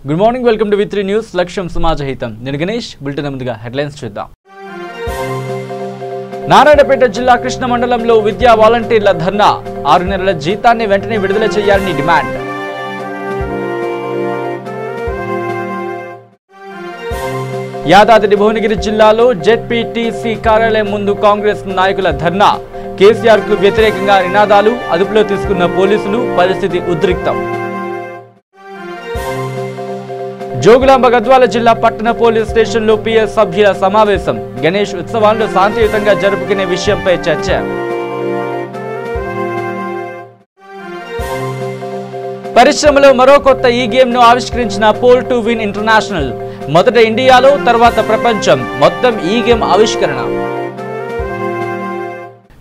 Good morning, welcome to V3 news. లక్ష్యం సమాజహితం. నేను Ganesh. Bulletin ముందుగా హెడ్లైన్స్ చూద్దాం. నారాయణపేట జిల్లా కృష్ణ మండలంలో విద్యా వాలంటీర్ల ధర్నా. 6 నెలల జీతాన్ని వెంటనే విడుదల చేయాలని డిమాండ్. యాదాద్రి భువనగిరి జిల్లాలో జెడ్పీటీసీ కార్యాలయం ముందు కాంగ్రెస్ నాయకుల ధర్నా. కేసీఆర్ కు వ్యతిరేకంగా నినాదాలు. అదుపులో తీసుకున్న పోలీసులు. పరిస్థితి ఉద్రిక్తం. జోగులాంబ గద్వాల జిల్లా పట్టణ పోలీస్ స్టేషన్లో పిఎస్ సభ్యుల సమావేశం. గణేష్ ఉత్సవాలను శాంతియుతంగా జరుపుకునే విషయంపై చర్చ. పరిశ్రమలో మరో కొత్త ఈ గేమ్ ను ఆవిష్కరించిన పోల్ టు విన్ ఇంటర్నేషనల్. మొదట ఇండియాలో, తర్వాత ప్రపంచం. మొత్తం ఈ గేమ్ ఆవిష్కరణ.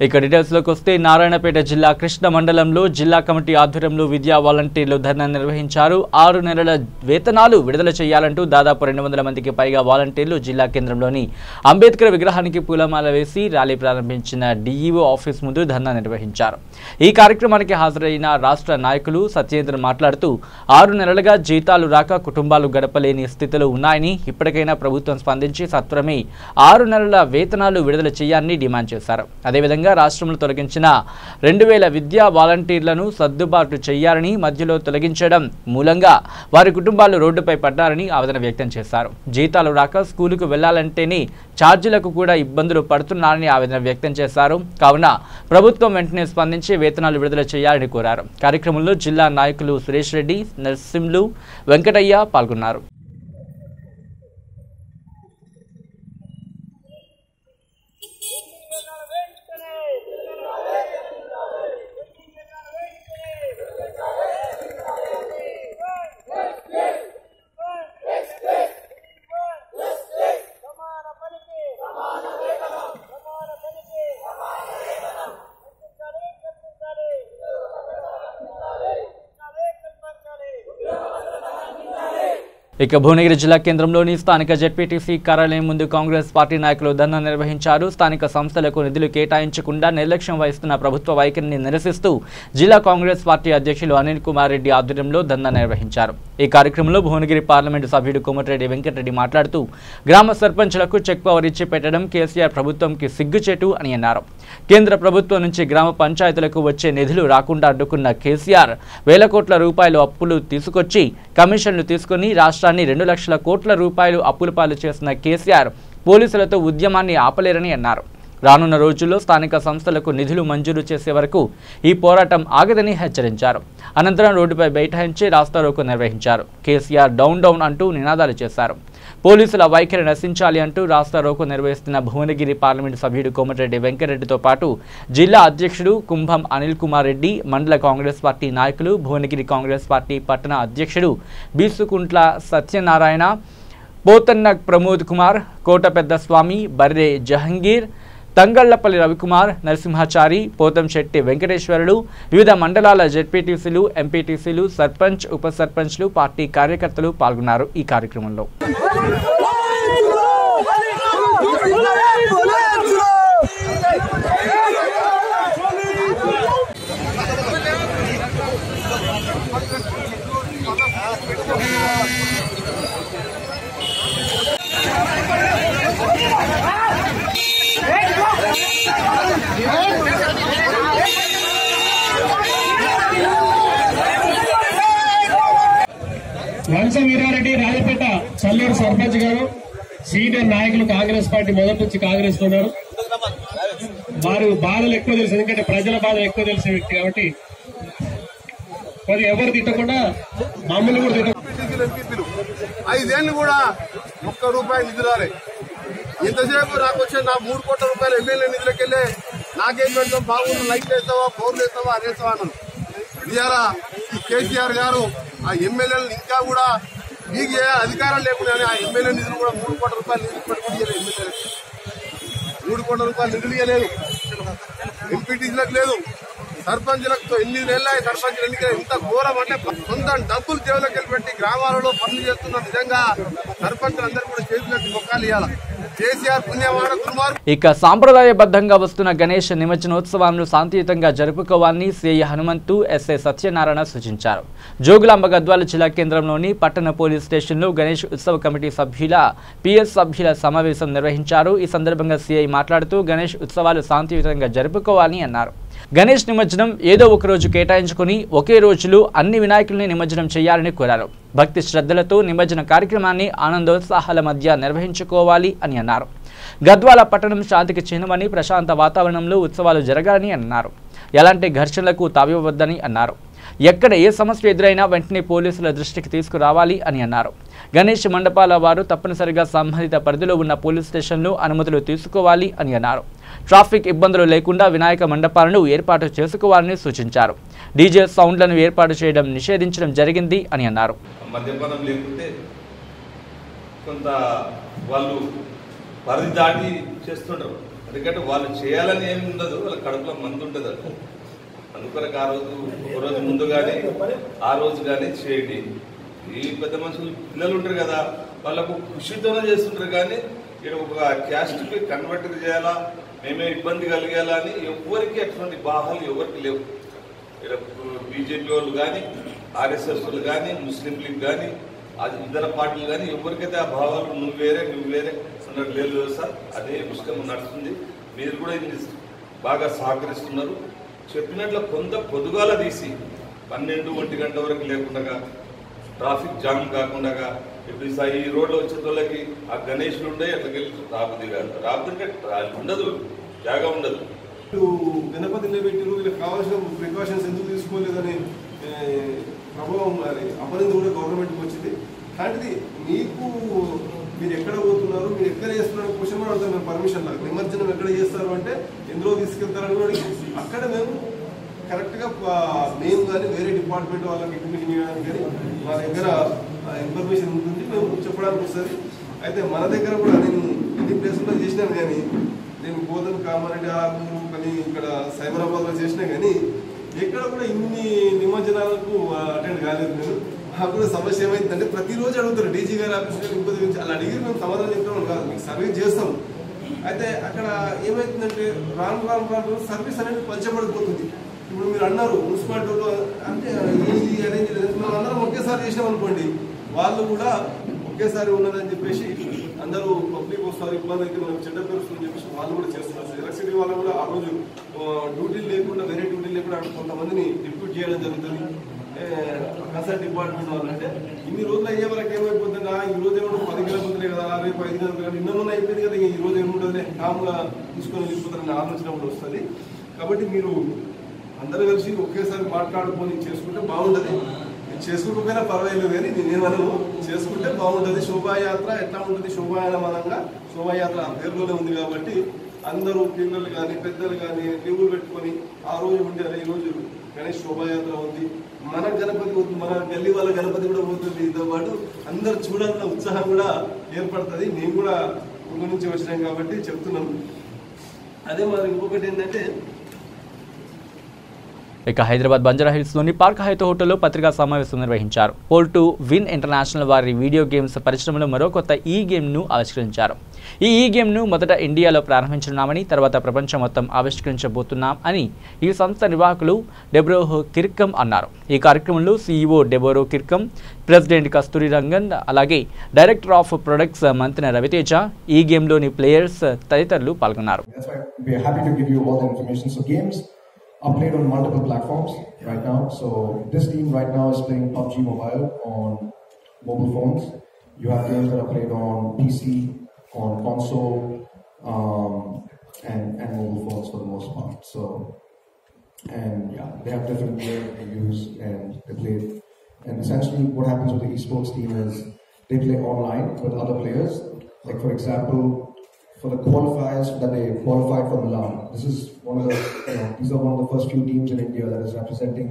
ఇక డీటెయిల్స్ లోకి వస్తే, నారాయణపేట జిల్లా కృష్ణ మండలంలో జిల్లా కమిటీ ఆధ్వర్యంలో విద్యా వాలంటీర్లు ధర్నా నిర్వహించారు. 6 నెలల వేతనాలు విడుదల చేయాలంటూ దాదాపు 200 మందికి పైగా వాలంటీర్లు జిల్లా కేంద్రంలోని అంబేద్కర్ విగ్రహానికి పూలమాల వేసి ర్యాలీ ప్రారంభించిన డిఈఓ ఆఫీస్ ముందు ధర్నా నిర్వహించారు. ఈ కార్యక్రమానికి హాజరైన రాష్ట్ర నాయకులు సత్యేంద్ర మాట్లాడుతూ 6 నెలలుగా జీతాలు రాక కుటుంబాలు గడపలేని స్థితిలో ఉన్నాయని, ఇప్పటికైనా ప్రభుత్వం స్పందించి సత్వరమే 6 నెలల వేతనాలు విడుదల చేయాలని డిమాండ్ చేశారు. అదేవిధంగా రాష్ట్రంలో తొలగించిన 2000 విద్యా వాలంటీర్లను సర్దుబాటు చేయాలని, మధ్యలో తొలగించడం మూలంగా వారి కుటుంబాలు రోడ్డుపై పడ్డారని ఆవేదన వ్యక్తం చేశారు. జీతాలు రాక స్కూలుకు వెళ్లాలంటేనే ఛార్జీలకు కూడా ఇబ్బందులు పడుతున్నారని ఆవేదన వ్యక్తం చేశారు. కావున ప్రభుత్వం వెంటనే స్పందించి వేతనాలు విడుదల చేయాలని కోరారు. కార్యక్రమంలో జిల్లా నాయకులు సురేష్ రెడ్డి, నర్సింలు, వెంకటయ్య పాల్గొన్నారు. ఇక భువనగిరి జిల్లా కేంద్రంలోని స్థానిక జెడ్పీటీసీ కార్యాలయం ముందు కాంగ్రెస్ పార్టీ నాయకులు ధర్నా నిర్వహించారు. స్థానిక సంస్థలకు నిధులు కేటాయించకుండా నిర్లక్ష్యం వహిస్తున్న ప్రభుత్వ వైఖరిని నిరసిస్తూ జిల్లా కాంగ్రెస్ పార్టీ అధ్యక్షులు అనిల్ కుమార్ రెడ్డి ఆధ్వర్యంలో ధర్నా నిర్వహించారు. ఈ కార్యక్రమంలో భువనగిరి పార్లమెంటు సభ్యుడు కోమటిరెడ్డి వెంకటరెడ్డి మాట్లాడుతూ గ్రామ సర్పంచులకు చెక్ పవర్ ఇచ్చి పెట్టడం కేసీఆర్ ప్రభుత్వంకి సిగ్గుచేటు అని అన్నారు. కేంద్ర ప్రభుత్వం నుంచి గ్రామ పంచాయతీలకు వచ్చే నిధులు రాకుండా అడ్డుకున్న కేసీఆర్ వేల కోట్ల రూపాయలు అప్పులు తీసుకొచ్చి కమిషన్లు తీసుకుని రాష్ట్రాన్ని 2 లక్షల కోట్ల రూపాయలు అప్పుల పాలు చేసిన కేసీఆర్ పోలీసులతో ఉద్యమాన్ని ఆపలేరని అన్నారు. రానున్న రోజుల్లో స్థానిక సంస్థలకు నిధులు మంజూరు చేసే వరకు ఈ పోరాటం ఆగదని హెచ్చరించారు. అనంతరం రోడ్డుపై బైఠాయించి రాస్తారోకో నిర్వహించారు. కేసీఆర్ డౌన్ డౌన్ అంటూ నినాదాలు చేశారు. పోలీసుల వైఖరి నశించాలి అంటూ రాస్తారోకో నిర్వహిస్తున్న భువనగిరి పార్లమెంటు సభ్యుడు కోమటిరెడ్డి వెంకటరెడ్డితో పాటు జిల్లా అధ్యక్షుడు కుంభం అనిల్ కుమార్ రెడ్డి, మండల కాంగ్రెస్ పార్టీ నాయకులు, భువనగిరి కాంగ్రెస్ పార్టీ పట్టణ అధ్యక్షుడు బీసుకుంట్ల సత్యనారాయణ, పోతన్న ప్రమోద్ కుమార్, కోట పెద్ద స్వామి, బర్రె జహంగీర్, తంగళ్లపల్లి రవికుమార్, నరసింహాచారి, పోతంశెట్టి వెంకటేశ్వరులు, వివిధ మండలాల జెడ్పీటీసీలు, ఎంపీటీసీలు, సర్పంచ్, ఉప సర్పంచ్లు, పార్టీ కార్యకర్తలు పాల్గొన్నారు. ఈ కార్యక్రమంలో వంశ వీరారెడ్డి, రాజపేట చల్లూరు సర్పంచ్ గారు, సీనియర్ నాయకులు కాంగ్రెస్ పార్టీ మొదటి నుంచి కాంగ్రెస్ లో ఉన్నారు. వారు బాధలు ఎక్కువ తెలుసు, ఎందుకంటే ప్రజల బాధలు ఎక్కువ తెలిసే వ్యక్తి కాబట్టి మరి ఎవరు తిట్టకుండా మమ్మల్ని కూడా తిట్ట. 5 ఏళ్ళు కూడా ₹1 నిధులు రాలే. ఇంతసేపు నాకు వచ్చే నా 3 కోట్ల రూపాయలు ఎమ్మెల్యే నిధులకెళ్ళే నాకేం పెడతాం, బాగుండు లైట్లు వేస్తావా, ఫోన్లు వేస్తావా, అరేస్తావా అన్నాను. ఇవాళ ఈ కేసీఆర్ గారు ఆ ఎమ్మెల్యేలు ఇంకా కూడా మీకు అధికారం లేకుండా ఆ ఎమ్మెల్యే నిధులు కూడా ₹3 కోట్ల నిధులు పెట్టుకుని ఎమ్మెల్యేలకు ₹3 కోట్ల నిధులు ఇవ్వలేదు. ఎంపీటీసీలకు లేదు, సర్పంచులకు 8 నెలల సర్పంచులు ఎన్నికలు ఎంత ఘోరం అంటే సొంత డబ్బులు జేబులోకి వెళ్ళి పెట్టి గ్రామాలలో పనులు చేస్తున్న నిజంగా సర్పంచులందరూ కూడా చేతులెత్తి మొక్కాలు ఇవ్వాలి. కేసీఆర్ పుణ్యవాడ దుర్మార్గం. ఇక సాంప్రదాయబద్ధంగా వస్తున్న గణేష్ నిమజ్జనోత్సవాలను శాంతియుతంగా జరుపుకోవాలని సిఐ హనుమంతు ఎస్ఐ సత్యనారాయణ సూచించారు. జోగులాంబ గద్వాల జిల్లా కేంద్రంలోని పట్టణ పోలీస్ స్టేషన్లో గణేష్ ఉత్సవ కమిటీ సభ్యుల పిఎస్ సభ్యుల సమావేశం నిర్వహించారు. ఈ సందర్భంగా సిఐ మాట్లాడుతూ గణేష్ ఉత్సవాలు శాంతియుతంగా జరుపుకోవాలని అన్నారు. గణేష్ నిమజ్జనం ఏదో ఒక రోజు కేటాయించుకుని ఒకే రోజులో అన్ని వినాయకుల్ని నిమజ్జనం చేయాలని కోరారు. భక్తి శ్రద్ధలతో నిమజ్జన కార్యక్రమాన్ని ఆనందోత్సాహాల మధ్య నిర్వహించుకోవాలి అని అన్నారు. గద్వాల పట్టణం శాంతికి చిహ్నమని, ప్రశాంత వాతావరణంలో ఉత్సవాలు జరగాలని అన్నారు. ఎలాంటి ఘర్షణలకు తావివ్వవద్దని అన్నారు. ఎక్కడ ఏ సమస్య ఎదురైనా వెంటనే పోలీసుల దృష్టికి తీసుకురావాలి అని అన్నారు. గణేష్ మండపాల వారు తప్పనిసరిగా సంబంధిత పరిధిలో ఉన్న పోలీస్ స్టేషన్లో అనుమతులు తీసుకోవాలి అని అన్నారు. ట్రాఫిక్ ఇబ్బందులు లేకుండా వినాయక మండపాలను ఏర్పాటు చేసుకోవాలని సూచించారు. డీజే సౌండ్లను ఏర్పాటు చేయడం నిషేధించడం జరిగింది అని అన్నారు. మద్యపానం లేకుంటే కొంత వాళ్ళు పరిధి దాటి చేస్తుంటారు. ఎందుకంటే వాళ్ళు చేయాలని ఏమి ఉండదు, వాళ్ళ కడుపులో మందు ఉంటుంది. అందుకొరకు ఆ రోజు ఒక రోజు ముందు కానీ ఆ రోజు కానీ చేయండి. ఈ పెద్ద మనుషులు పిల్లలు ఉంటారు కదా, వాళ్ళకు ఖుషితోనే చేస్తుంటారు. కానీ ఇక్కడ ఒక క్యాస్ట్కి కన్వర్ట్ చేయాలా, మేమే ఇబ్బంది కలిగేలా అని ఎవరికి అటువంటి భావాలు ఎవరికి లేవు. ఇక్కడ బీజేపీ వాళ్ళు కానీ, ఆర్ఎస్ఎస్ వాళ్ళు కానీ, ముస్లిం లీగ్ కానీ, అది ఇతర పార్టీలు కానీ ఎవరికైతే ఆ భావాలు నువ్వు వేరే అన్నట్టు లేదు సార్. అదే పుస్తకం నడుస్తుంది. మీరు కూడా ఇది బాగా సహకరిస్తున్నారు. చెప్పినట్లు కొంత పొదుగాల తీసి 12-1 గంట వరకు లేకుండా ట్రాఫిక్ జామ్ కాకుండా ఇప్పుడు ఈ రోడ్లో వచ్చే వాళ్ళకి ఆ గణేష్లు ఉండే అట్లకి రాబుద్ది కాదు. రాబుద్ది ఉండదు, జాగా ఉండదు. గణపతి నిలబెట్టిరు, వీళ్ళకి కావాల్సిన ప్రికాషన్స్ ఎందుకు తీసుకోలేదని ప్రభావం అపరింది కూడా గవర్నమెంట్కి వచ్చింది. అలాంటిది మీరు ఎక్కడ పోతున్నారు, మీరు ఎక్కడ చేస్తున్నారు క్వశ్చన్ కూడా అడుగుతాం. మేము పర్మిషన్ లాగా నిమజ్జనం ఎక్కడ చేస్తారు అంటే ఎందులో తీసుకెళ్తారని కూడా అక్కడ మేము కరెక్ట్గా మేము కానీ వేరే డిపార్ట్మెంట్ వాళ్ళకి ఇంటిమేషన్ చేయడానికి కానీ మా దగ్గర ఇన్ఫర్మేషన్ ఉంటుంది, మేము చెప్పడానికి వస్తుంది. అయితే మన దగ్గర కూడా నేను ఇన్ని ప్లేసుల్లో చేసినాను, కానీ నేను గోధుమ కామారెడ్డి ఆర్మూరు కానీ ఇక్కడ సైబరాబాద్లో చేసినా కానీ ఎక్కడ కూడా ఇన్ని నిమజ్జనాలకు అటెండ్ కాలేదు. నేను మాకు కూడా సమస్య ఏమైందంటే ప్రతిరోజు అడుగుతారు డీజీ గారి ఆఫీస్ గారు ఇంకొక గురించి. అలా అడిగి మేము సమాధానం చెప్తామని కాదు, మీకు సర్వీస్ చేస్తాం. అయితే అక్కడ ఏమవుతుందంటే రాను సర్వీస్ అనేది పంచబడిపోతుంది. ఇప్పుడు మీరు అన్నారు మున్సిపాలిటీలో అంటే ఈ అరేంజ్ మనం అందరం ఒకేసారి చేసినాం అనుకోండి, వాళ్ళు కూడా ఒకేసారి ఉన్నదని చెప్పేసి అందరూ పబ్లిక్ వస్తారు, ఇబ్బంది అయితే మనకు చెడ్డ పేరుస్తుందని చెప్పేసి వాళ్ళు కూడా చేస్తున్నారు. ఎలక్ట్రిసిటీ వాళ్ళు కూడా ఆ రోజు డ్యూటీలు లేకుండా వేరే డ్యూటీలు లేకుండా కొంతమందిని డిప్యూట్ చేయడం జరుగుతుంది. కన్సల్ట్ డిపార్ట్మెంట్ వాళ్ళు అంటే ఇన్ని రోజులు అయ్యే వరకు ఏమైపోతుందా, ఈ రోజు ఏమో 10 కిలోమీటర్లే కదా, రేపు 5 కిలోమీటర్లు ఇన్న అయిపోయింది కదా, ఈ రోజు ఏముంటుంది కామ్గా తీసుకొని వెళ్ళిపోతారని ఆలోచన కూడా వస్తుంది. కాబట్టి మీరు అందరూ కలిసి ఒకేసారి మాట్లాడుకొని చేసుకుంటే బాగుంటుంది. చేసుకోకపోయినా పర్వాలేదు, కానీ నేనేమనను, చేసుకుంటే బాగుంటుంది. శోభాయాత్ర ఎట్లా ఉంటుంది, శోభాయమానంగా శోభాయాత్ర ఆ పేరులోనే ఉంది కాబట్టి అందరూ పిల్లలు కానీ పెద్దలు కానీ లీవులు పెట్టుకొని ఆ రోజు ఉండే ఈ రోజు గణేష్ శోభాయాత్ర ఉంది, మన గణపతి పోతుంది, మన గల్లీ వాళ్ళ గణపతి కూడా పోతుంది. దీంతో పాటు అందరు చూడాలన్న ఉత్సాహం కూడా ఏర్పడుతుంది. మేము కూడా ఊరి నుంచి వచ్చినాం కాబట్టి చెప్తున్నాం. అదే మరి ఇంకొకటి ఏంటంటే ఇక హైదరాబాద్ బంజారాహిల్స్లోని పార్క్ హైత్ హోటల్లో పత్రికా సమావేశం నిర్వహించారు. పోల్ టు విన్ ఇంటర్నేషనల్ వారి వీడియో గేమ్స్ పరిశ్రమలో మరో కొత్త ఈ గేమ్ను ఆవిష్కరించారు. ఈ గేమ్ను మొదట ఇండియాలో ప్రారంభించున్నామని, తర్వాత ప్రపంచం మొత్తం ఆవిష్కరించబోతున్నాం అని ఈ సంస్థ నిర్వాహకులు డెబోరో కిర్కమ్ అన్నారు. ఈ కార్యక్రమంలో సీఈఓ డెబోరో కిర్కమ్, ప్రెసిడెంట్ కస్తూరి రంగన్, అలాగే డైరెక్టర్ ఆఫ్ ప్రొడక్ట్స్ మంత్రి రవితేజ, ఈ గేమ్లోని ప్లేయర్స్ తదితరులు పాల్గొన్నారు. Are played on multiple platforms right now. So this team right now is playing PUBG Mobile on mobile phones. You have games that are played on PC, on console, and mobile phones for the most part. So, and yeah, they have different gear they use and they play. And essentially what happens with the esports team is they play online with other players. Like for example, for the qualifiers that they qualified for Milan, this is one of the, these are one of the first few teams in India that is representing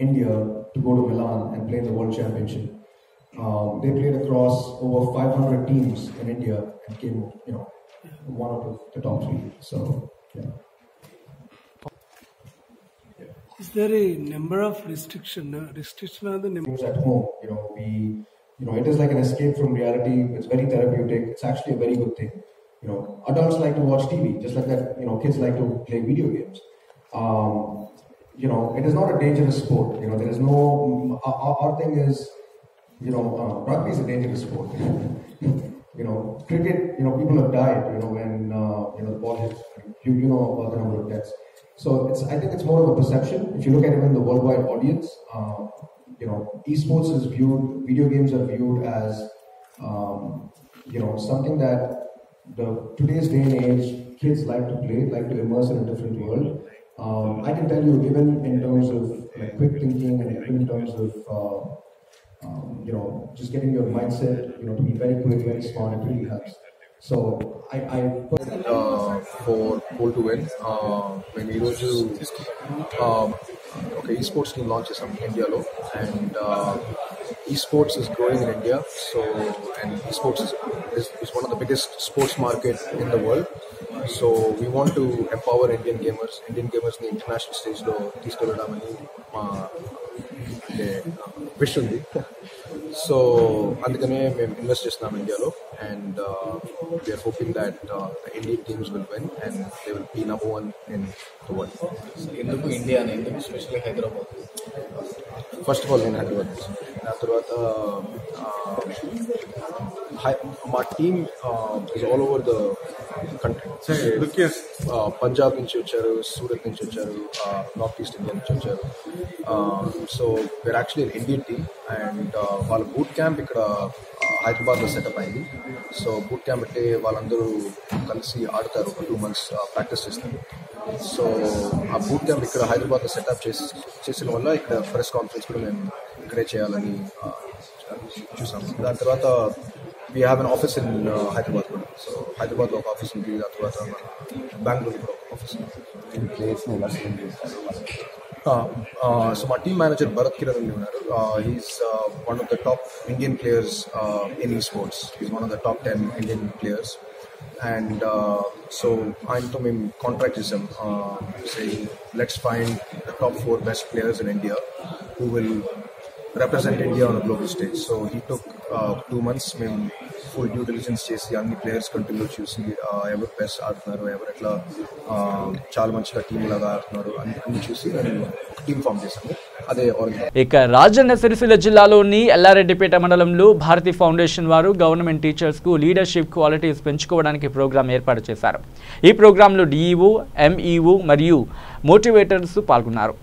India to go to Milan and play in the World Championship. They played across over 500 teams in India and came, one of the top 3. So, yeah. Is there a number of restriction on the number? At home, it is like an escape from reality. It's very therapeutic. It's actually a very good thing. Adults like to watch TV, just like that. Kids like to play video games. It is not a dangerous sport. There is no. Our thing is, rugby is a dangerous sport. Cricket. People have died. When the ball hits. You know about the number of deaths. So I think it's more of a perception. If you look at even the worldwide audience, esports is viewed, video games are viewed as, something that today's day and age, kids like to play, like to immerse in a different world. I can tell you, even in terms of quick thinking and even in terms of, just getting your mindset, to be very quick, very smart, it really helps. So for Goal to Win, when we go to esports team launches in India and esports is growing in India. So and esports is one of the biggest sports market in the world. So we want to empower Indian gamers in the international stage lo తీసుకెళ్లడానికి wish ఉంది. So అందుకనే మేము invest చేస్తున్నాం ఇండియాలో and we are hoping that the Indian teams will win and they will be number one in the world. ఎందుకు India అని ఎందుకు specially Hyderabad? First of all నేను హైదరాబాద్, దాని తర్వాత మా team is all over the country. Punjab నుంచి వచ్చారు, సూరత్ నుంచి వచ్చారు, నార్త్ ఈస్ట్ ఇండియా నుంచి వచ్చారు. So where actually Indian team and వాళ్ళ బూట్ క్యాంప్ ఇక్కడ హైదరాబాద్లో సెటప్ అయింది. సో బూట్ క్యాంప్ అంటే వాళ్ళందరూ కలిసి ఆడతారు, 2 months ప్రాక్టీస్ చేస్తారు. సో ఆ బూట్ క్యాంప్ ఇక్కడ హైదరాబాద్లో సెటప్ చేసిన వల్ల ఇక్కడ ప్రెస్ కాన్ఫరెన్స్ కూడా మేము ఇక్కడే చేయాలని చూసాం. దాని తర్వాత we have an office in Hyderabad కూడా. సో హైదరాబాద్లో ఒక ఆఫీస్ ఉంది, దాని తర్వాత బెంగళూరు కూడా ఒక ఆఫీస్ ఉంది. So my team manager Bharat Kiran ఉన్నారు. He's one of the top Indian players in esports. He's one of the top 10 Indian players. And so ఆయనతో మేము కాంట్రాక్ట్ చేసాం, saying let's find the top 4 best players in India who will represent India on a global stage. So he took 2 months. మేము full due diligence చేసి అన్ని players continue చూసి ఎవరు best ఆడుతున్నారు, ఎవరు ఎట్లా చాలా మంచిగా టీం లాగా ఆడుతున్నారు అన్ని చూసి నేను టీం ఫామ్ చేశాను. అదే ఇక రాజన్న సిరిసిల్ల జిల్లాలోని ఎల్లారెడ్డిపేట మండలంలో భారతి ఫౌండేషన్ వారు గవర్నమెంట్ టీచర్స్ కు లీడర్షిప్ క్వాలిటీస్ పెంచుకోవడానికి ప్రోగ్రాం ఏర్పాటు చేశారు. ఈ ప్రోగ్రాంలో డిఈఓ, ఎంఈఓ మరియు మోటివేటర్స్ పాల్గొన్నారు.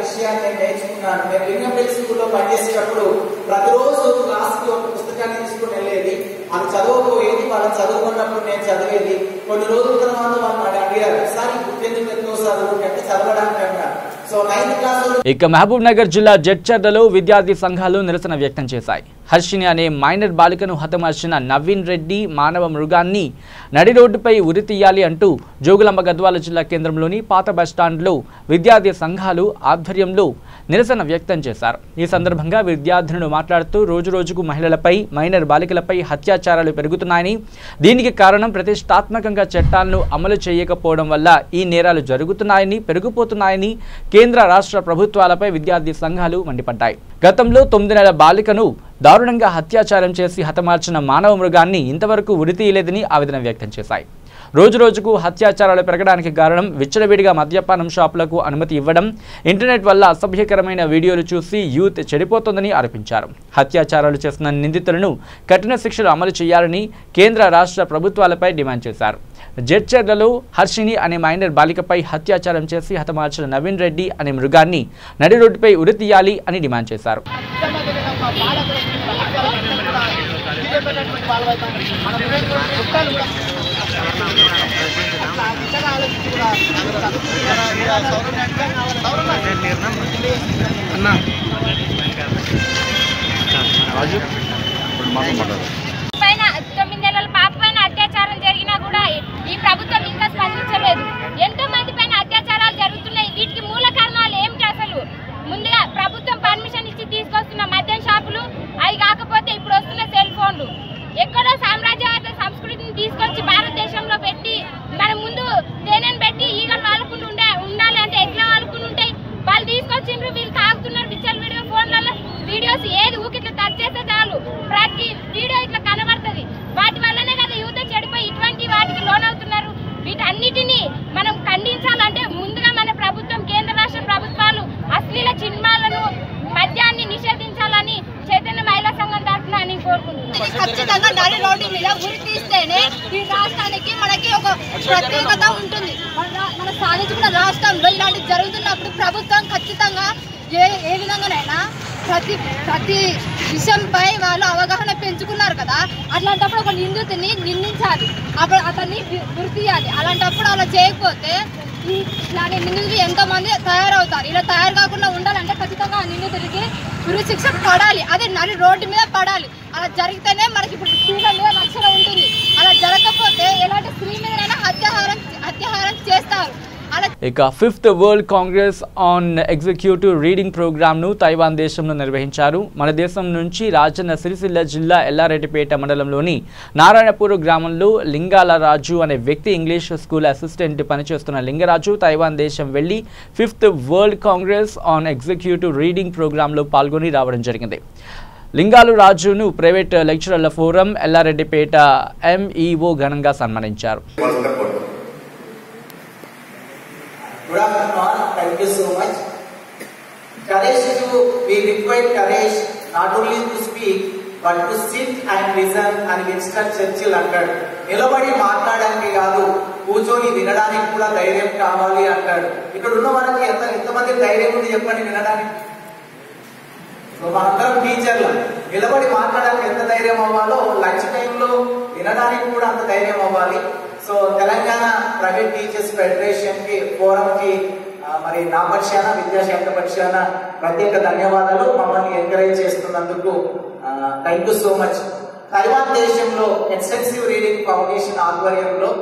విషయాన్ని నేర్చుకున్నాను. నేను లింగంపల్లి స్కూల్లో పనిచేసేటప్పుడు ప్రతిరోజు క్లాస్కి ఒక పుస్తకాన్ని తీసుకుని వెళ్ళేది. అది చదవకపోయేది, వాళ్ళని చదువుకున్నప్పుడు నేను చదివేది. కొన్ని రోజుల తర్వాత వాళ్ళు అడిగారు, సార్ ఈ బుక్ ఎందుకు ఎన్నో చదువు అంటే చదవడానికి అన్నారు. So 9th class. ఇక మహబూబ్ నగర్ జిల్లా జడ్చర్లలో విద్యార్థి సంఘాలు నిరసన వ్యక్తం చేశాయి. హర్షిని అనే మైనర్ బాలికను హతమార్చిన నవీన్ రెడ్డి మానవ మృగాన్ని నడి రోడ్డుపై ఉరితీయాలి అంటూ జోగులాంబ గద్వాల జిల్లా కేంద్రంలోని పాత బస్టాండ్లో విద్యార్థి సంఘాలు ఆధ్వర్యంలో నిరసన వ్యక్తం చేశారు. ఈ సందర్భంగా విద్యార్థినులు మాట్లాడుతూ రోజురోజుకు మహిళలపై, మైనర్ బాలికలపై అత్యాచారాలు పెరుగుతున్నాయని, దీనికి కారణం ప్రతిష్టాత్మకంగా చట్టాలను అమలు చేయకపోవడం వల్ల ఈ నేరాలు జరుగుతున్నాయని, పెరిగిపోతున్నాయని కేంద్ర రాష్ట్ర ప్రభుత్వాలపై విద్యార్థి సంఘాలు మండిపడ్డాయి. గతంలో 9 నెలల బాలికను దారుణంగా అత్యాచారం చేసి హతమార్చిన మానవ మృగాన్ని ఇంతవరకు ఉరితీయలేదని ఆవేదన వ్యక్తం చేశాయి. రోజురోజుకు అత్యాచారాలు పెరగడానికి కారణం విచ్చలవిడిగా మద్యపానం షాపులకు అనుమతి ఇవ్వడం, ఇంటర్నెట్ వల్ల అసభ్యకరమైన వీడియోలు చూసి యూత్ చెడిపోతోందని ఆరోపించారు. అత్యాచారాలు చేసిన నిందితులను కఠిన శిక్షలు అమలు చేయాలని కేంద్ర రాష్ట్ర ప్రభుత్వాలపై డిమాండ్ చేశారు. జడ్చర్లలో హర్షిని అనే మైనర్ బాలికపై అత్యాచారం చేసి హతమార్చిన నవీన్ రెడ్డి అనే మృగాన్ని నడి రోడ్డుపై ఉరితీయాలి అని డిమాండ్ చేశారు. పైన 9 నెలల పాప పైన అత్యాచారం జరిగినా కూడా ఈ ప్రభుత్వం ఇంకా స్పందించలేదు. ఎంతో మంది పైన అత్యాచారాలు జరుగుతున్నాయి. వీటికి మూల కారణాలు ఏమిటి? అసలు ముందుగా ప్రభుత్వం పర్మిషన్ ఇచ్చి తీసుకొస్తున్న మద్యం షాపులు, అవి కాకపోతే ఇప్పుడు వస్తున్న సెల్ ఫోన్లు, ఎక్కడో సామ్రాజ్యవాద సంస్కృతిని తీసుకొచ్చి భారతదేశ వీడియోస్ ఏది ఊకి ఇట్లా టచ్ చేస్తే చాలు ప్రతి వీడియో ఇట్లా కనబడుతుంది. వాటి వల్లనే కదా యూత్ చెడిపోయి ఇటువంటి వాటికి లోనవుతున్నారు. వీటన్నిటినీ మనం ఖండించాలంటే ముందుగా మన ప్రభుత్వం, కేంద్ర రాష్ట్ర ప్రభుత్వాలు అశ్లీల సినిమాలను, మద్యాన్ని నిషేధించాలని చైతన్య మహిళా సంఘం తరఫున అని కోరుకుంటున్నాను. ఖచ్చితంగా నడి రోడ్డు మీద ఉరి తీస్తేనే ఈ రాష్ట్రానికి మనకి ఒక ప్రత్యేకత ఉంటుంది. మన సాధించుకున్న రాష్ట్రంలో ఇలాంటివి జరుగుతున్నప్పుడు ప్రభుత్వం ఖచ్చితంగా ఏ విధంగానైనా ప్రతి విషయంపై వాళ్ళు అవగాహన పెంచుకున్నారు కదా, అట్లాంటప్పుడు ఒక నిందితుని నిందించాలి, అప్పుడు అతన్ని గురి తీయాలి. అలాంటప్పుడు అలా చేయకపోతే ఇలాంటి నిందితులు ఎంతో మంది తయారవుతారు. ఇలా తయారు కాకుండా ఉండాలంటే ఖచ్చితంగా ఆ నిందితుడికి ఉరి శిక్ష పడాలి. అదే నడి రోడ్డు మీద పడాలి. అలా జరిగితేనే మనకి ఇప్పుడు స్త్రీల మీద రక్షణ ఉంటుంది. అలా జరగకపోతే ఎలాంటి స్త్రీ మీదైనా హత్యాహారం చేస్తారు. ఇక 5th world Congress on executive reading ప్రోగ్రామ్ను తైవాన్ దేశంలో నిర్వహించారు. మన దేశం నుంచి రాజన్న సిరిసిల్ల జిల్లా ఎల్లారెడ్డిపేట మండలంలోని నారాయణపూర్ గ్రామంలో లింగాల రాజు అనే వ్యక్తి ఇంగ్లీష్ స్కూల్ అసిస్టెంట్ పనిచేస్తున్న లింగరాజు తైవాన్ దేశం వెళ్లి 5th world Congress on executive reading ప్రోగ్రాంలో పాల్గొని రావడం జరిగింది. లింగాలు రాజును ప్రైవేట్ లెక్చరర్ల ఫోరం ఎల్లారెడ్డిపేట ఎంఈఓ ఘనంగా సన్మానించారు. Good afternoon. Thank you so much. Courage we require courage not only to speak but to sit and listen and Winston Churchill అంటాడు. నిలబడి మాట్లాడడానికి కాదు, కూర్చొని వినడానికి కూడా ధైర్యం కావాలి అంటాడు. ఇక్కడ ఉన్న వాళ్ళకి ఎంతమంది ధైర్యం ఉంది చెప్పండి వినడానికి? మనందరం టీచర్లు నిలబడి మాట్లాడడానికి ఎంత ధైర్యం అవ్వాలో లంచ్ టైంలో వినడానికి కూడా అంత ధైర్యం అవ్వాలి. So Telangana private teachers federation కి ఫోరం కి మరి నా పక్షాన, విద్యాశాఖ పక్షాన ప్రత్యేక ధన్యవాదాలు. మమ్మల్ని ఎంకరేజ్ చేస్తున్నందుకు thank you so much. Taiwan దేశంలో ఎక్స్టెన్సివ్ రీడింగ్ ఫౌండేషన్ ఆధ్వర్యంలో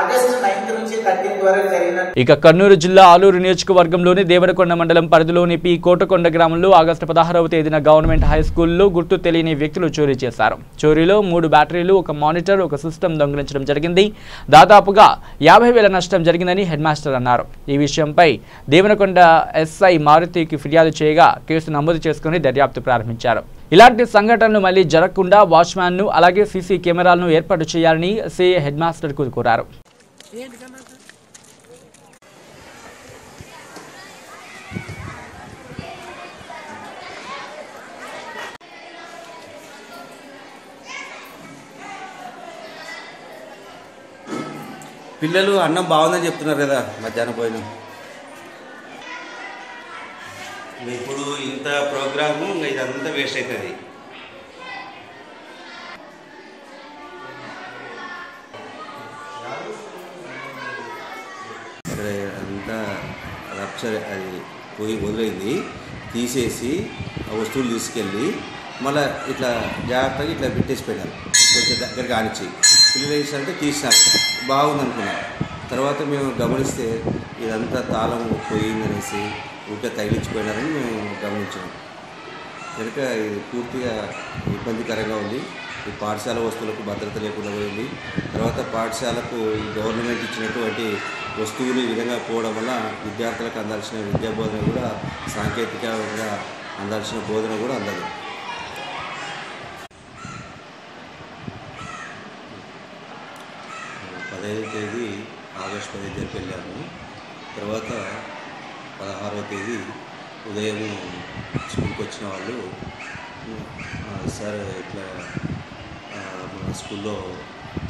ఆగస్టు 9 నుంచి 13 వరకు జరిగిన ఇక కర్నూలు జిల్లా ఆలూరు నియోజకవర్గంలోని దేవరకొండ మండలం పరిధిలోని పి కోటకొండ గ్రామంలో ఆగస్టు 16వ తేదీన గవర్నమెంట్ హై స్కూల్లో గుర్తు తెలియని వ్యక్తులు చోరీ చేశారు. చోరీలో 3 బ్యాటరీలు, ఒక మానిటర్, ఒక సిస్టమ్ దొంగిలించడం జరిగింది. దాదాపుగా 50,000 నష్టం జరిగిందని హెడ్ మాస్టర్ అన్నారు. ఈ విషయంపై దేవరకొండ ఎస్ఐ మారుతికి ఫిర్యాదు చేయగా కేసు నమోదు చేసుకుని దర్యాప్తు ప్రారంభించారు. ఇలాంటి సంఘటనలు మళ్లీ జరగకుండా వాచ్మ్యాన్ను అలాగే సీసీ కెమెరాలను ఏర్పాటు చేయాలని సిఐ హెడ్ మాస్టర్కు కోరారు. పిల్లలు అన్నం బాగుందని చెప్తున్నారు కదా మధ్యాహ్నం పోయిన. ఇప్పుడు ఇంత ప్రోగ్రాము ఇదంతా వేస్ట్ అవుతుంది. ఇక్కడ అంతా రప్చర్ అది పోయి వదిలేది తీసేసి ఆ వస్తువులు తీసుకెళ్ళి మళ్ళీ ఇట్లా జాగ్రత్తగా ఇట్లా పెట్టేసి పెట్టారు. కొంచెం దగ్గరికి ఆనిచ్చి పిల్లలు వేసారంటే తీసినారు, బాగుంది అనుకున్నారు. తర్వాత మేము గమనిస్తే ఇదంతా తాళం పోయిందనేసి ఊరికే తగిలించిపోయినారని మేము గమనించాం. కనుక ఇది పూర్తిగా ఇబ్బందికరంగా ఉంది. ఈ పాఠశాల వస్తువులకు భద్రత లేకుండా పోయింది. తర్వాత పాఠశాలకు గవర్నమెంట్ ఇచ్చినటువంటి వస్తువులు ఈ విధంగా పోవడం వల్ల విద్యార్థులకు అందాల్సిన విద్యా బోధన కూడా, సాంకేతికంగా అందాల్సిన బోధన కూడా అందదు. ఆగస్టు 15 జరిపి వెళ్ళాము. తర్వాత 16వ తేదీ ఉదయం స్కూల్కి వచ్చిన వాళ్ళు, సార్ ఇట్లా మన స్కూల్లో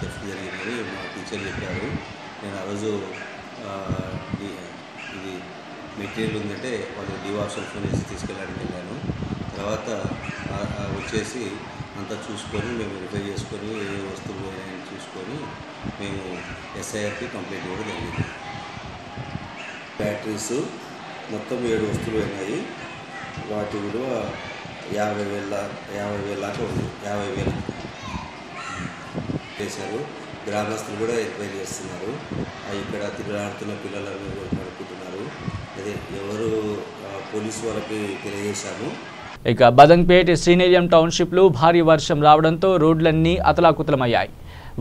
థెఫ్ట్ జరిగిందని మా టీచర్ చెప్పారు. నేను ఆ రోజు ఇది మెటీరియల్ ఉందంటే వాళ్ళు డివార్సల్ ఫోన్ వేసి తీసుకెళ్ళడానికి వెళ్ళాను. తర్వాత వచ్చేసి అంతా చూసుకొని మేము వెరిఫై చేసుకొని ఏ వస్తువులు అయినాయని చూసుకొని మేము ఎస్ఐఆర్కి కంప్లైంట్ ఇవ్వడం జరిగింది. బ్యాటరీస్ మొత్తం 7 వస్తువులు అయినాయి. వాటి విలువ 50,000 దాకా ఉంది. 50,000 చేశారు. గ్రామస్తులు కూడా ఎంక్వైరీ చేస్తున్నారు. ఇక్కడ తిరుగులాడుతున్న పిల్లలను కనుక్కుంటున్నారు. అదే ఎవరు పోలీసు వాళ్ళకి తెలియజేశాము. ఇక బదంగ్పేట్ శ్రీనిలయం టౌన్షిప్లో భారీ వర్షం రావడంతో రోడ్లన్నీ అతలాకుతలమయ్యాయి.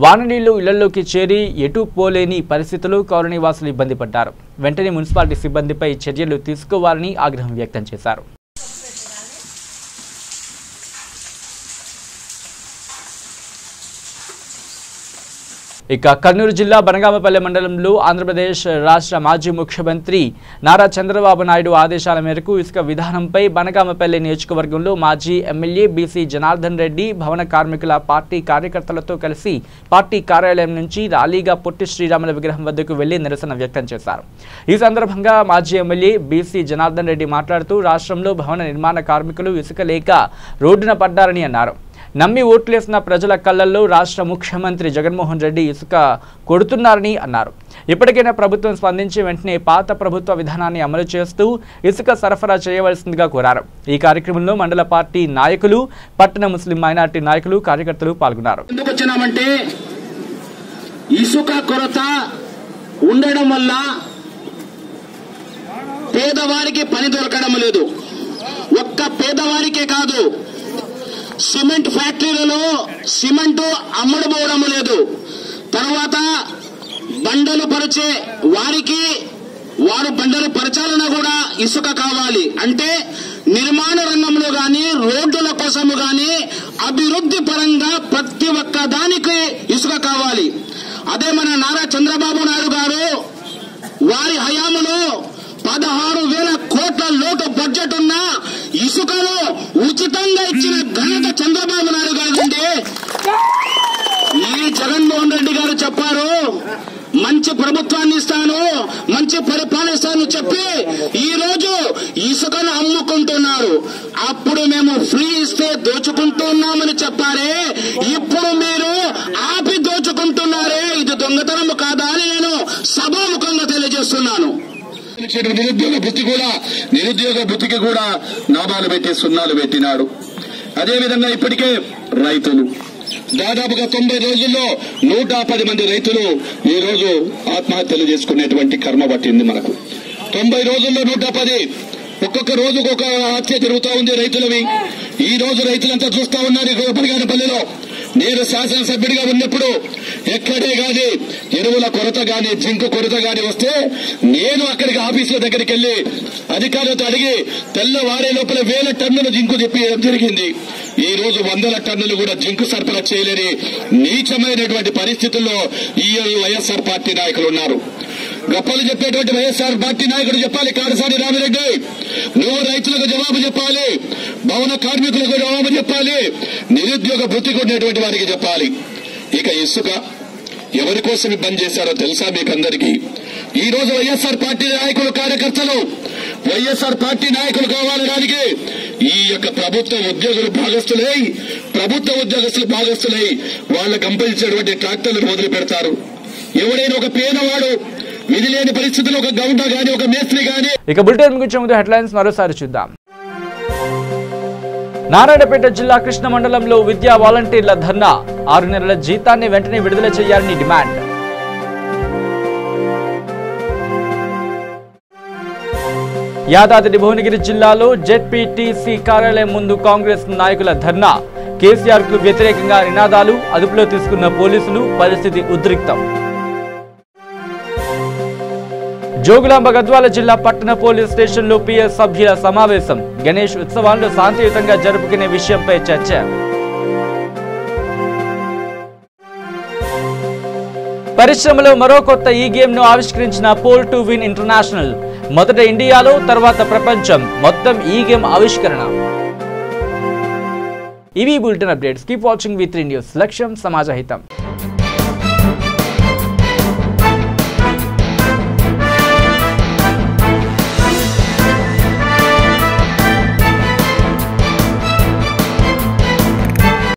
వాననీళ్లు ఇళ్లలోకి చేరి ఎటు పోలేని పరిస్థితులు కాలనీవాసులు ఇబ్బంది పడ్డారు. వెంటనే మున్సిపాలిటీ సిబ్బందిపై చర్యలు తీసుకోవాలని ఆగ్రహం వ్యక్తం చేశారు. ఇక కర్నూలు జిల్లా బనగామపల్లి మండలంలో ఆంధ్రప్రదేశ్ రాష్ట్ర మాజీ ముఖ్యమంత్రి నారా చంద్రబాబు నాయుడు ఆదేశాల మేరకు ఇసుక విధానంపై బనగామపల్లి నియోజకవర్గంలో మాజీ ఎమ్మెల్యే బీసీ జనార్దన్ రెడ్డి భవన కార్మికుల పార్టీ కార్యకర్తలతో కలిసి పార్టీ కార్యాలయం నుంచి ర్యాలీగా పొట్టి శ్రీరాముల విగ్రహం వద్దకు వెళ్లి నిరసన వ్యక్తం చేశారు. ఈ సందర్భంగా మాజీ ఎమ్మెల్యే బీసీ జనార్దన్ రెడ్డి మాట్లాడుతూ రాష్ట్రంలో భవన నిర్మాణ కార్మికులు ఇసుక లేక రోడ్డున పడ్డారని అన్నారు. నమ్మి ఓట్లేసిన ప్రజల కళ్లల్లో రాష్ట్ర ముఖ్యమంత్రి జగన్మోహన్ రెడ్డి ఇసుక కొడుతున్నారని అన్నారు. ఇప్పటికైనా ప్రభుత్వం స్పందించి వెంటనే పాత ప్రభుత్వ విధానాన్ని అమలు చేస్తూ ఇసుక సరఫరా చేయవలసిందిగా కోరారు. ఈ కార్యక్రమంలో మండల పార్టీ నాయకులు, పట్టణ ముస్లిం మైనార్టీ నాయకులు, కార్యకర్తలు పాల్గొన్నారు. ఎందుకు వచ్చామంటే ఇసుక కొరత ఉండడం వల్ల పేదవారికి పని దొరకడం లేదు. ఒక్క పేదవారికే కాదు, సిమెంట్ ఫ్యాక్టరీలలో సిమెంట్ అమ్ముడుపోవడం లేదు. తర్వాత బండలు పరిచే వారికి వారు బండలు పరచాలన్నా కూడా ఇసుక కావాలి. అంటే నిర్మాణ రంగంలో గాని, రోడ్డుల కోసము గాని, అభివృద్ధి పరంగా ప్రతి ఒక్క దానికి ఇసుక కావాలి. అదే మన నారా చంద్రబాబు నాయుడు గారు వారి హయాంలో 16,000 కోట్ల లోటు బడ్జెట్ ఉన్న ఇసుకను ఉచితంగా ఇచ్చిన ఘనత చంద్రబాబు నాయుడు గారికి. ఈ జగన్మోహన్ రెడ్డి గారు చెప్పారు, మంచి ప్రభుత్వాన్ని ఇస్తాను, మంచి పరిపాలిస్తాను చెప్పి ఈ రోజు ఇసుకను అమ్ముకుంటున్నారు. అప్పుడు మేము ఫ్రీ ఇస్తే దోచుకుంటున్నామని చెప్పారే, ఇప్పుడు మీరు ఆపి దోచుకుంటున్నారే. ఇది దొంగతనం కాదా అని నేను సభాముఖంగా తెలియజేస్తున్నాను. నిరుద్యోగ వృత్తికి కూడా నామాలు పెట్టి సున్నాలు పెట్టినాడు. అదేవిధంగా ఇప్పటికే రైతులు దాదాపుగా 90 రోజుల్లో 110 మంది రైతులు ఈ రోజు ఆత్మహత్యలు చేసుకునేటువంటి కర్మ పట్టింది మనకు. 90 రోజుల్లో 110, ఒక్కొక్క రోజుకు ఒక హత్య జరుగుతూ ఉంది రైతులవి. ఈ రోజు రైతులంతా చూస్తా ఉన్నారు. బనగానపల్లిలో నేను శాసనసభ్యుడిగా ఉన్నప్పుడు ఎక్కడే గాని ఎరువుల కొరత గాని, జింకు కొరత గాని వస్తే నేను అక్కడికి ఆఫీసుల దగ్గరికి వెళ్లి అధికారులతో అడిగి తెల్లవారే లోపల 1000 టన్నుల జింకు చెప్పడం జరిగింది. ఈ రోజు 100 టన్నులు కూడా జింకు సరఫరా చేయలేని నీచమైనటువంటి పరిస్థితుల్లో ఈ వైఎస్ఆర్ పార్టీ నాయకులు ఉన్నారు. గొప్పలు చెప్పేటువంటి వైఎస్ఆర్ పార్టీ నాయకుడు చెప్పాలి, కాడసాని రామిరెడ్డి, నువ్వు రైతులకు జవాబు చెప్పాలి, భవన కార్మికులకు జవాబు చెప్పాలి, నిరుద్యోగ వృత్తికి ఉండేటువంటి వారికి చెప్పాలి. ఇక ఇసుక ఎవరి కోసం బంద్ చేశారో తెలుసా మీకందరికీ? ఈ రోజు వైఎస్ఆర్ పార్టీ నాయకులు, కార్యకర్తలు వైఎస్ఆర్ పార్టీ నాయకులు కావాలడానికి ఈ యొక్క ప్రభుత్వ ఉద్యోగులు భాగస్తులై వాళ్ళకు కంపెనించినటువంటి ట్రాక్టర్లు మొదలు పెడతారు. ఎవరైనా ఒక పేదవాడు విధి లేని పరిస్థితుల్లో ఒక గౌండ గాని, ఒక మేస్త్రి గాని. ఇక బులెటిన్ ముగించే ముందు హెడ్లైన్స్ మరోసారి చూద్దాం. నారాయణపేట జిల్లా కృష్ణ మండలంలో విద్యా వాలంటీర్ల ధర్నా, 6 నెలల జీతాన్ని వెంటనే విడుదల చేయాలని డిమాండ్. యాదాద్రి భువనగిరి జిల్లాలో జెడ్పీటీసీ కార్యాలయం ముందు కాంగ్రెస్ నాయకుల ధర్నా, కేసీఆర్ కు వ్యతిరేకంగా నినాదాలు, అదుపులో తీసుకున్న పోలీసులు, పరిస్థితి ఉద్రిక్తం. జోగులాంబ గద్వాల జిల్లా పట్టణ పోలీస్ స్టేషన్లో పిఎస్ సభ్యుల సమావేశం, గణేష్ ఉత్సవాలను శాంతియుతంగా జరుపుకునే విషయంపై చర్చ. పరిశ్రమలో మరో కొత్త ఈ గేమ్ ను ఆవిష్కరించిన పోల్ టు విన్ ఇంటర్నేషనల్, మొదట ఇండియాలో, తర్వాత ప్రపంచం, మొత్తం ఈ గేమ్ ఆవిష్కరణ. ఇవి bulletin updates. Keep watching V3 news. లక్ష్యం సమాజ హితం.